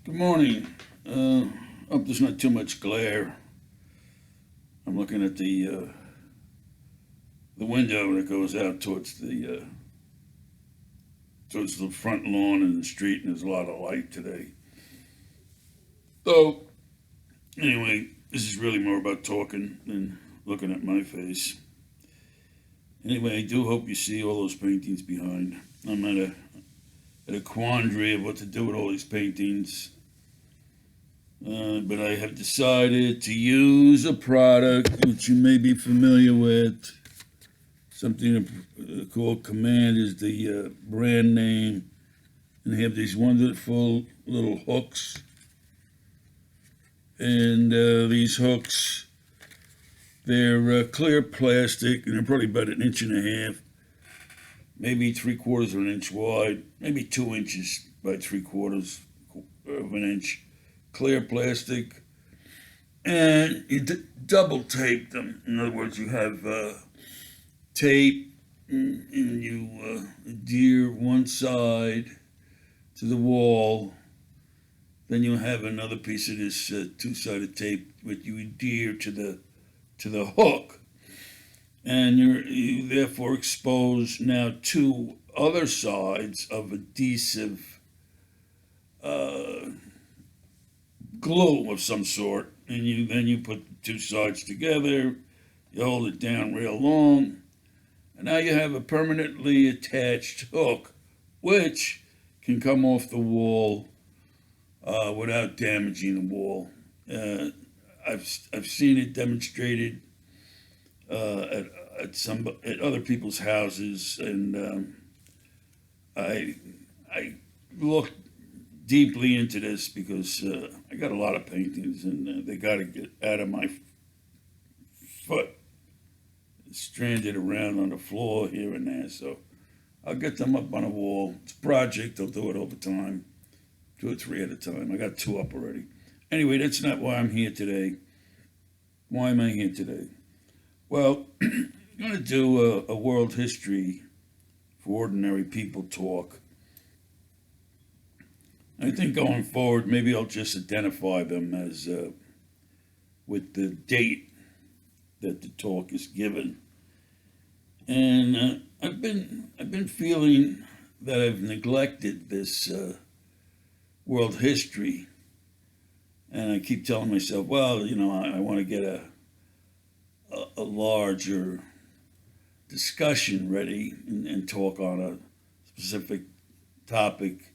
Good morning. Hope there's not too much glare. I'm looking at the window that goes out towards the front lawn and the street, and there's a lot of light today. So anyway, this is really more about talking than looking at my face. Anyway, I do hope you see all those paintings behind. I'm at a quandary of what to do with all these paintings. But I have decided to use a product which you may be familiar with. Something called Command is the brand name. And they have these wonderful little hooks. And these hooks, they're clear plastic, and they're probably about an inch and a half, maybe 3/4 of an inch wide, maybe 2 inches by 3/4 of an inch. Clear plastic, and you double tape them. In other words, you have tape, and you adhere one side to the wall. Then you have another piece of this two-sided tape, which you adhere to the hook, and you therefore expose now two other sides of adhesive glue of some sort, and you put the two sides together, you hold it down real long, and now you have a permanently attached hook, which can come off the wall without damaging the wall. I've seen it demonstrated at other people's houses, and I looked deeply into this because I got a lot of paintings, and they got to get out of my foot, stranded around on the floor here and there. So I'll get them up on a wall. It's a project. I'll do it over time, 2 or 3 at a time. I got 2 up already. Anyway, that's not why I'm here today. Why am I here today? Well, I'm going to do a world history for ordinary people talk. I think going forward, maybe I'll just identify them as with the date that the talk is given. And I've been feeling that I've neglected this world history, and I keep telling myself, well, I want to get a larger discussion ready and talk on a specific topic.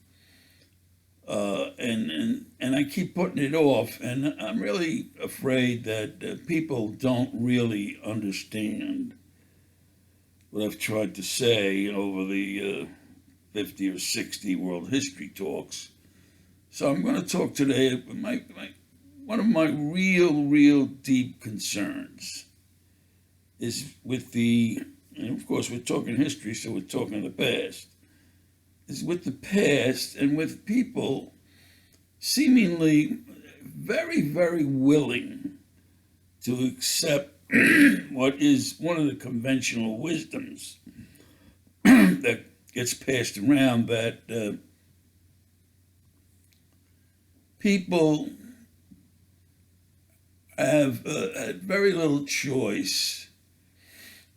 And I keep putting it off, and I'm really afraid that people don't really understand what I've tried to say over the 50 or 60 world history talks. So I'm going to talk today. One of my real deep concerns is with and of course we're talking history, so we're talking the past, is with the past and with people seemingly very willing to accept what is one of the conventional wisdoms that gets passed around, that people have had very little choice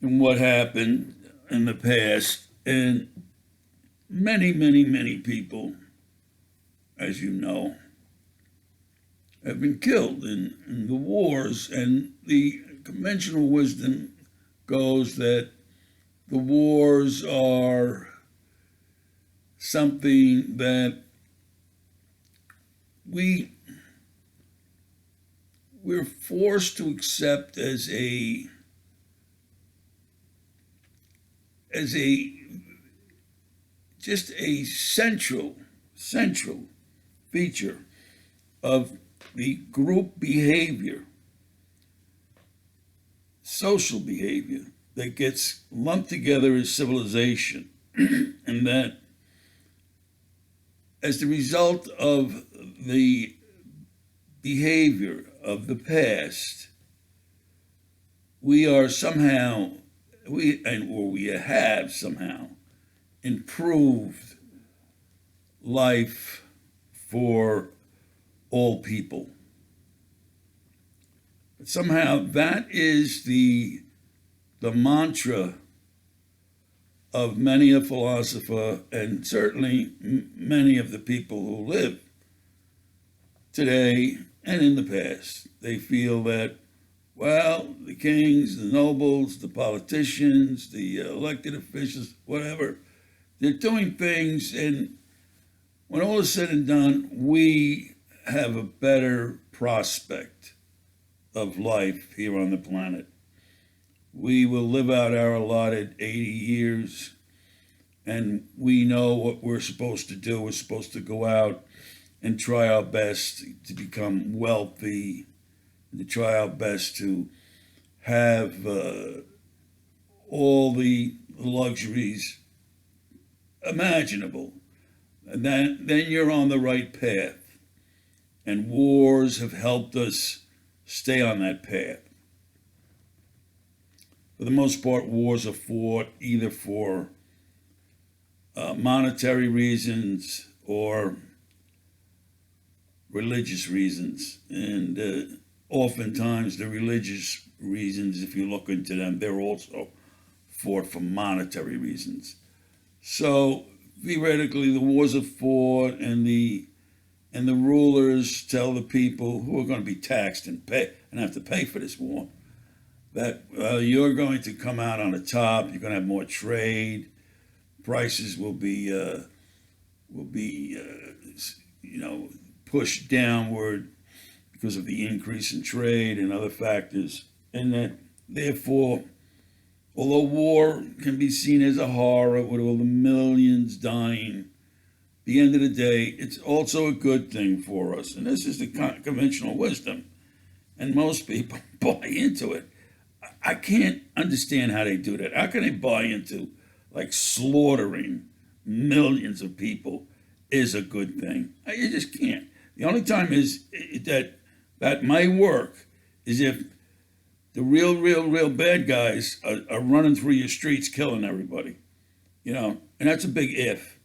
in what happened in the past, and many people, as you know, have been killed in the wars, and the conventional wisdom goes that the wars are something that we're forced to accept as a just a central feature of the group behavior, social behavior, that gets lumped together as civilization. And that as the result of the behavior of the past, we are somehow, we have somehow improved life for all people. But somehow that is the mantra of many a philosopher, and certainly many of the people who live today and in the past. They feel that, well, the kings, the nobles, the politicians, the elected officials, whatever, they're doing things, and when all is said and done, we have a better prospect of life here on the planet. We will live out our allotted 80 years, and we know what we're supposed to do. We're supposed to go out and try our best to become wealthy, to try our best to have all the luxuries imaginable. And then you're on the right path. And wars have helped us stay on that path. For the most part, wars are fought either for monetary reasons or religious reasons. And oftentimes the religious reasons, if you look into them, they're also fought for monetary reasons. So theoretically, the wars are fought, and the rulers tell the people who are going to be taxed and have to pay for this war that you're going to come out on the top. You're going to have more trade. Prices will be pushed downward because of the increase in trade and other factors, and that therefore, although war can be seen as a horror with all the millions dying, at the end of the day, it's also a good thing for us. And this is the conventional wisdom. And most people buy into it. I can't understand how they do that. How can they buy into, like, slaughtering millions of people is a good thing? You just can't. The only time is that might work is if the real bad guys are running through your streets killing everybody, and that's a big if.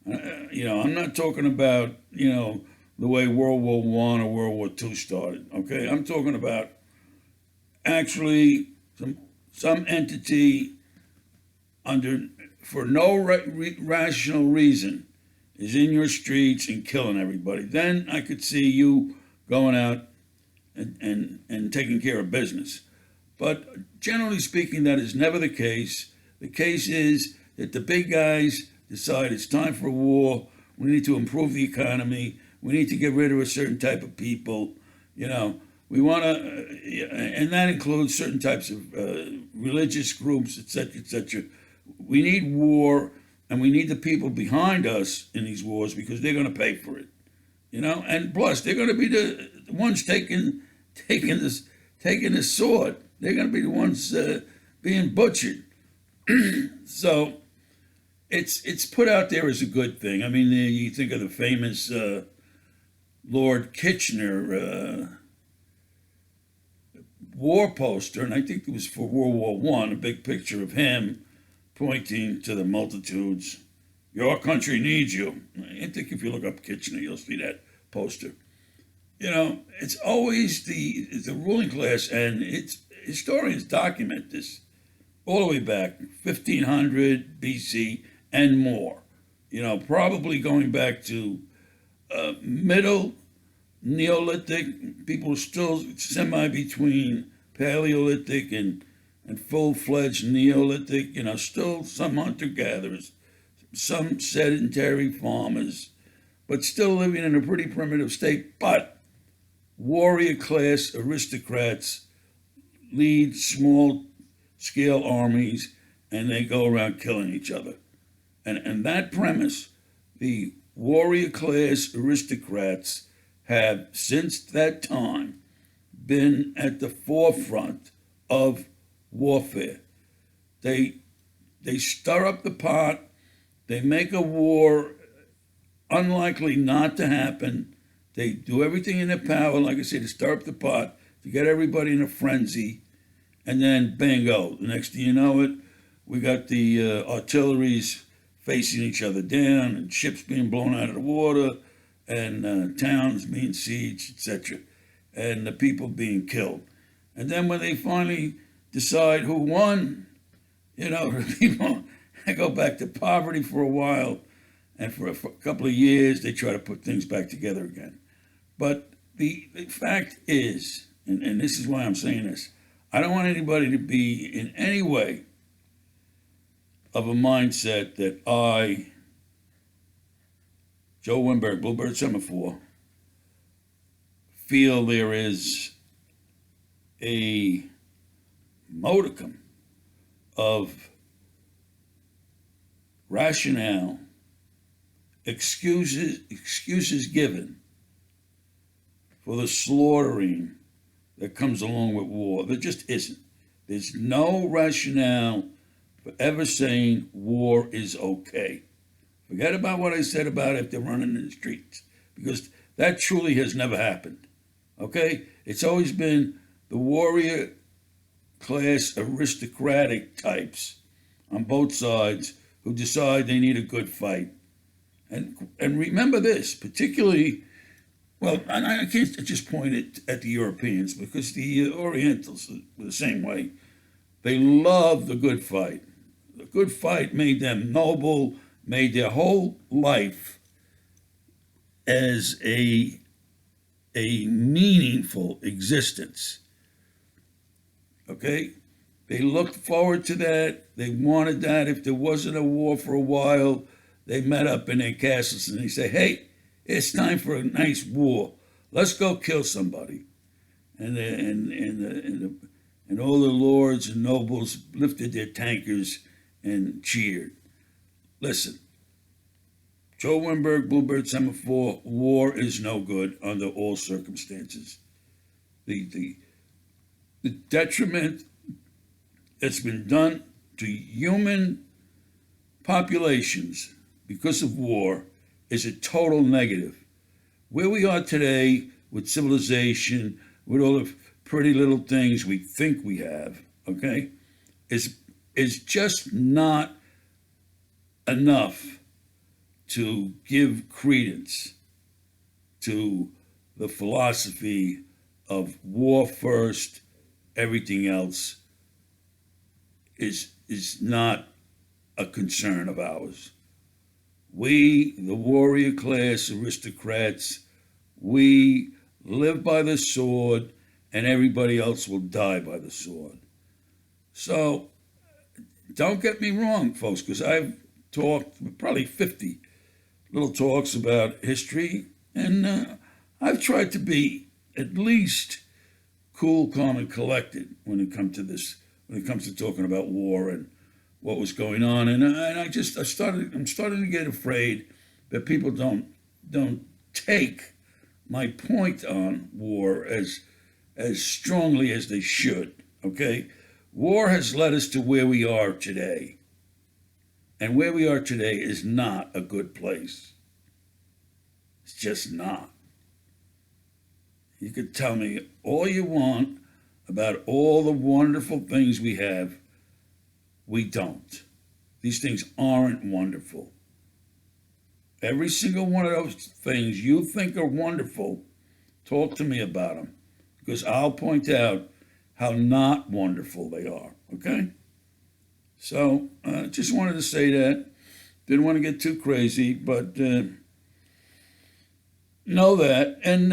I'm not talking about, the way World War I or World War II started, okay? I'm talking about actually some entity for no rational reason is in your streets and killing everybody. Then I could see you going out and taking care of business. But generally speaking, that is never the case. The case is that the big guys decide it's time for a war. We need to improve the economy. We need to get rid of a certain type of people. We want to, and that includes certain types of religious groups, et cetera, et cetera. We need war, and we need the people behind us in these wars because they're going to pay for it. And plus they're going to be the ones taking this sword. They're going to be the ones being butchered. So it's put out there as a good thing. I mean, you think of the famous Lord Kitchener war poster, and I think it was for World War I, a big picture of him pointing to the multitudes. Your country needs you. I think if you look up Kitchener, you'll see that poster. It's always the ruling class, and historians document this all the way back, 1500 BC and more. Probably going back to middle Neolithic. People are still between Paleolithic and full-fledged Neolithic. Still some hunter-gatherers, some sedentary farmers, but still living in a pretty primitive state. But warrior class aristocrats lead small-scale armies, and they go around killing each other. And that premise, the warrior class aristocrats have since that time been at the forefront of warfare. They stir up the pot. They make a war unlikely not to happen. They do everything in their power, like I say, to stir up the pot, to get everybody in a frenzy, and then bingo. The next thing you know it, we got the artilleries facing each other down, and ships being blown out of the water, and towns being sieged, etc., and the people being killed. And then when they finally decide who won, the people go back to poverty for a while, and for a couple of years they try to put things back together again. But the fact is, and this is why I'm saying this, I don't want anybody to be in any way of a mindset that I, Joe Wimberg, Bluebird Semaphore, feel there is a modicum of rationale, excuses given for the slaughtering that comes along with war. There just isn't. There's no rationale for ever saying war is okay. Forget about what I said about if they're running in the streets, because that truly has never happened. Okay? It's always been the warrior class aristocratic types on both sides who decide they need a good fight. And remember this, particularly, well, and I can't just point it at the Europeans, because the Orientals are the same way. They love the good fight. The good fight made them noble, made their whole life as a meaningful existence. Okay? They looked forward to that. They wanted that. If there wasn't a war for a while, they met up in their castles and they say, hey, it's time for a nice war. Let's go kill somebody. And all the lords and nobles lifted their tankers and cheered. Listen, Joe Wimberg, Bluebird Semaphore, war is no good under all circumstances. The detriment that's been done to human populations because of war is a total negative. Where we are today with civilization, with all the pretty little things we think we have, okay, is just not enough to give credence to the philosophy of war first, everything else is not a concern of ours. We, the warrior class aristocrats, we live by the sword, and everybody else will die by the sword. So don't get me wrong, folks, because I've talked probably 50 little talks about history, and I've tried to be at least cool, calm, and collected when it comes to this, when it comes to talking about war and what was going on. And I'm starting to get afraid that people don't take my point on war as strongly as they should. Okay, war has led us to where we are today, and where we are today is not a good place. It's just not. You could tell me all you want about all the wonderful things we have. We don't. These things aren't wonderful. Every single one of those things you think are wonderful, talk to me about them, because I'll point out how not wonderful they are, okay? So just wanted to say that. Didn't want to get too crazy, but know that. And,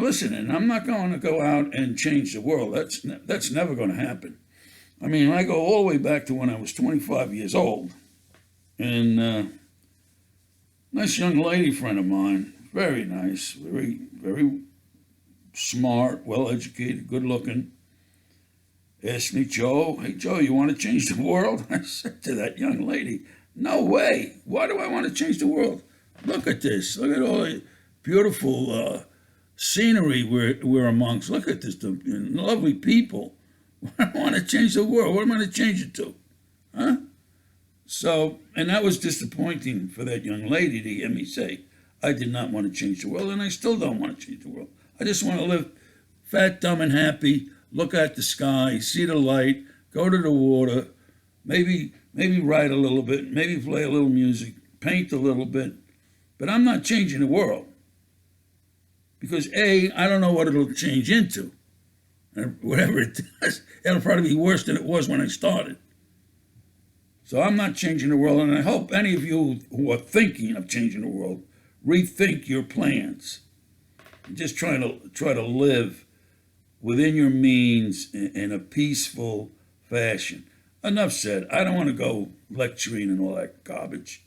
listen, and I'm not going to go out and change the world. That's never going to happen. I mean, I go all the way back to when I was 25 years old. And nice young lady friend of mine, very nice, very, very smart, well-educated, good-looking, asked me, Joe, hey, Joe, you want to change the world? I said to that young lady, no way. Why do I want to change the world? Look at this. Look at all the beautiful scenery we're amongst. Look at this, the lovely people. I want to change the world. What am I going to change it to? Huh? So, and that was disappointing for that young lady to hear me say, I did not want to change the world, and I still don't want to change the world. I just want to live fat, dumb, and happy, look at the sky, see the light, go to the water, maybe write a little bit, maybe play a little music, paint a little bit, But I'm not changing the world because A, I don't know what it'll change into. And whatever it does, it'll probably be worse than it was when I started. So I'm not changing the world, and I hope any of you who are thinking of changing the world rethink your plans. Just try to live within your means in a peaceful fashion. Enough said. I don't want to go lecturing and all that garbage.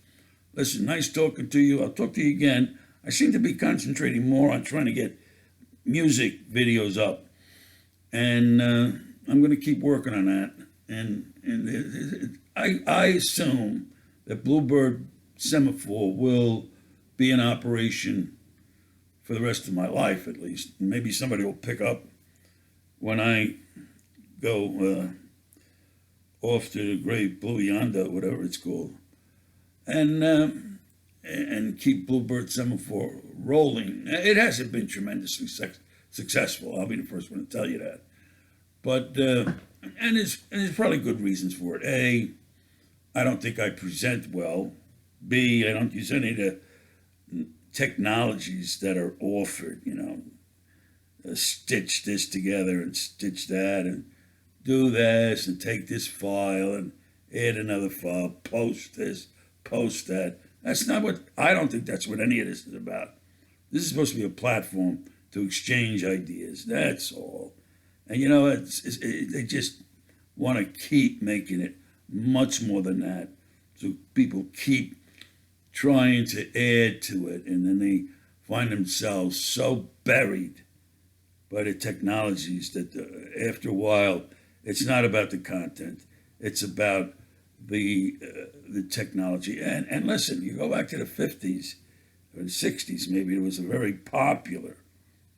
Listen, nice talking to you. I'll talk to you again. I seem to be concentrating more on trying to get music videos up, and I'm going to keep working on that. And I assume that Bluebird Semaphore will be in operation for the rest of my life, at least. Maybe somebody will pick up when I go off to the great Blue Yonder, whatever it's called, and keep Bluebird Semaphore rolling. It hasn't been tremendously successful. I'll be the first one to tell you that. But and there's probably good reasons for it. A, I don't think I present well. B, I don't use any of the technologies that are offered, stitch this together and stitch that and do this and take this file and add another file, post this, post that. I don't think that's what any of this is about. This is supposed to be a platform to exchange ideas. That's all. And they just want to keep making it much more than that. So people keep trying to add to it, and then they find themselves so buried by the technologies that after a while, it's not about the content. It's about the technology. And listen, you go back to the 50s or the 60s, maybe there was a very popular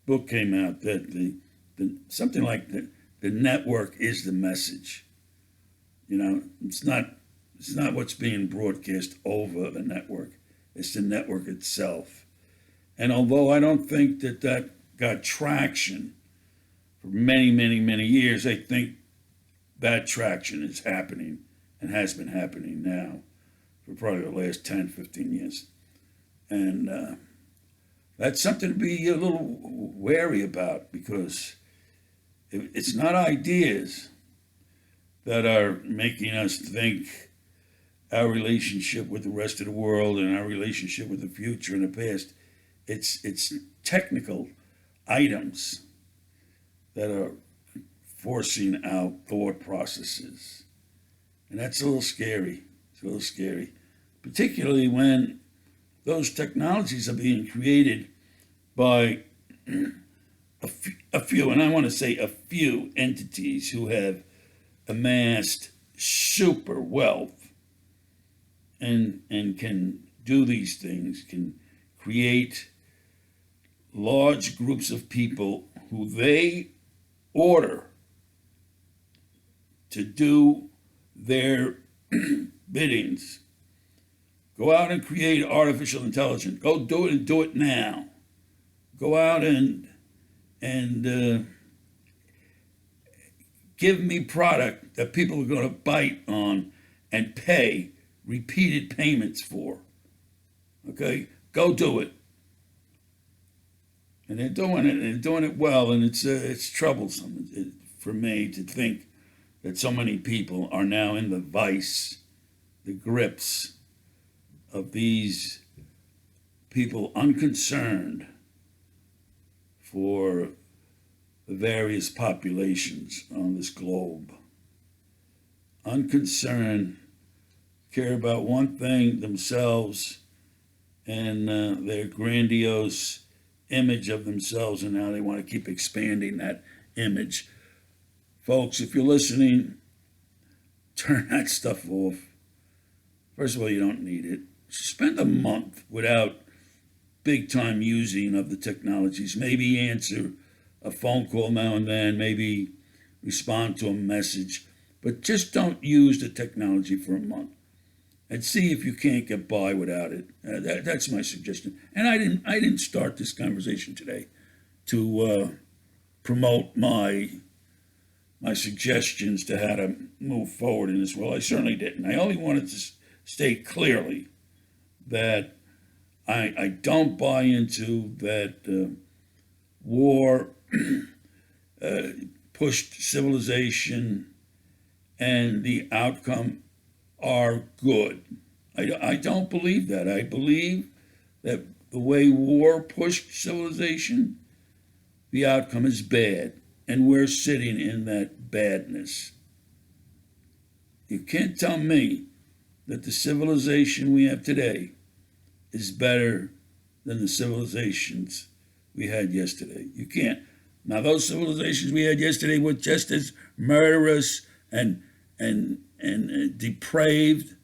book came out that something like the network is the message. It's not what's being broadcast over the network. It's the network itself. And although I don't think that got traction for many, many, many years, I think that traction is happening and has been happening now for probably the last 10, 15 years. And that's something to be a little wary about, because it's not ideas that are making us think our relationship with the rest of the world and our relationship with the future and the past. It's technical items that are forcing out thought processes. And that's a little scary. It's a little scary, particularly when those technologies are being created by a few, and I want to say a few entities who have amassed super wealth and can do these things, can create large groups of people who they order to do their biddings. Go out and create artificial intelligence. Go do it, and do it now. Go out and give me product that people are going to bite on and pay repeated payments for. Okay, go do it. And they're doing it, and they're doing it well, and it's troublesome for me to think that so many people are now in the vice, the grips of these people unconcerned for the various populations on this globe. Unconcerned, care about one thing, themselves, and their grandiose image of themselves, and now they want to keep expanding that image. Folks, if you're listening, turn that stuff off. First of all, you don't need it. Spend a month without big time using of the technologies. Maybe answer a phone call now and then, maybe respond to a message, but just don't use the technology for a month and see if you can't get by without it. That's my suggestion. And I didn't start this conversation today to promote my suggestions to how to move forward in this world. I certainly didn't. I only wanted to state clearly that I don't buy into that war pushed civilization and the outcome are good. I don't believe that. I believe that the way war pushed civilization, the outcome is bad. And we're sitting in that badness. You can't tell me that the civilization we have today is better than the civilizations we had yesterday. You can't. Now, those civilizations we had yesterday were just as murderous and depraved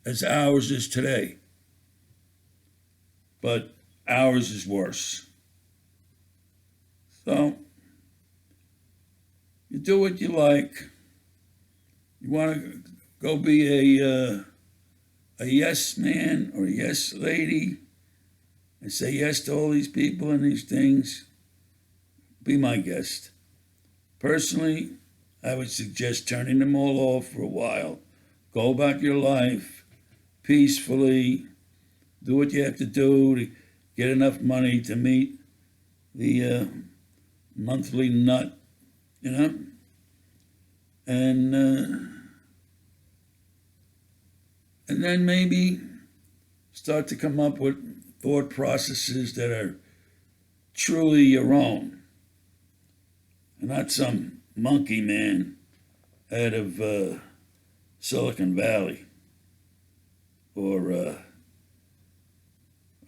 as ours is today. But ours is worse. So, you do what you like. You want to go be a yes man or a yes lady and say yes to all these people and these things, be my guest. Personally, I would suggest turning them all off for a while. Go about your life peacefully. Do what you have to do to get enough money to meet the monthly nut, you know? And then maybe start to come up with thought processes that are truly your own, and not some monkey man out of Silicon Valley, or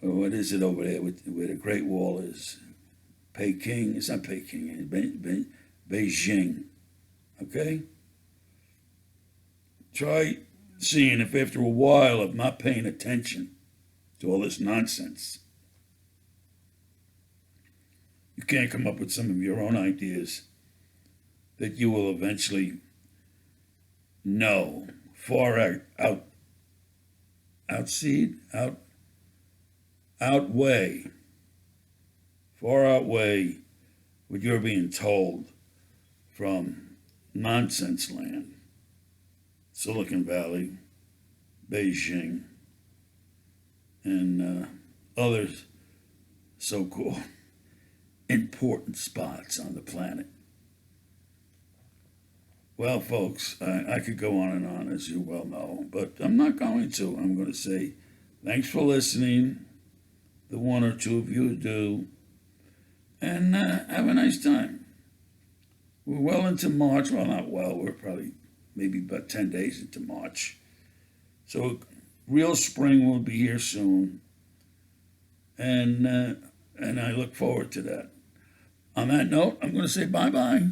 what is it over there where the Great Wall is? Peking. It's not Peking. It's Beijing. Okay? Try seeing if after a while of not paying attention to all this nonsense, you can't come up with some of your own ideas that you will eventually know far outweigh what you're being told from nonsense land, Silicon Valley, Beijing, and other so-called important spots on the planet. Well, folks, I could go on and on, as you well know, but I'm not going to. I'm going to say thanks for listening, the one or two of you who do, and have a nice time. We're well into March. Well, not well. We're probably maybe about 10 days into March. So real spring will be here soon, and I look forward to that. On that note, I'm going to say bye-bye.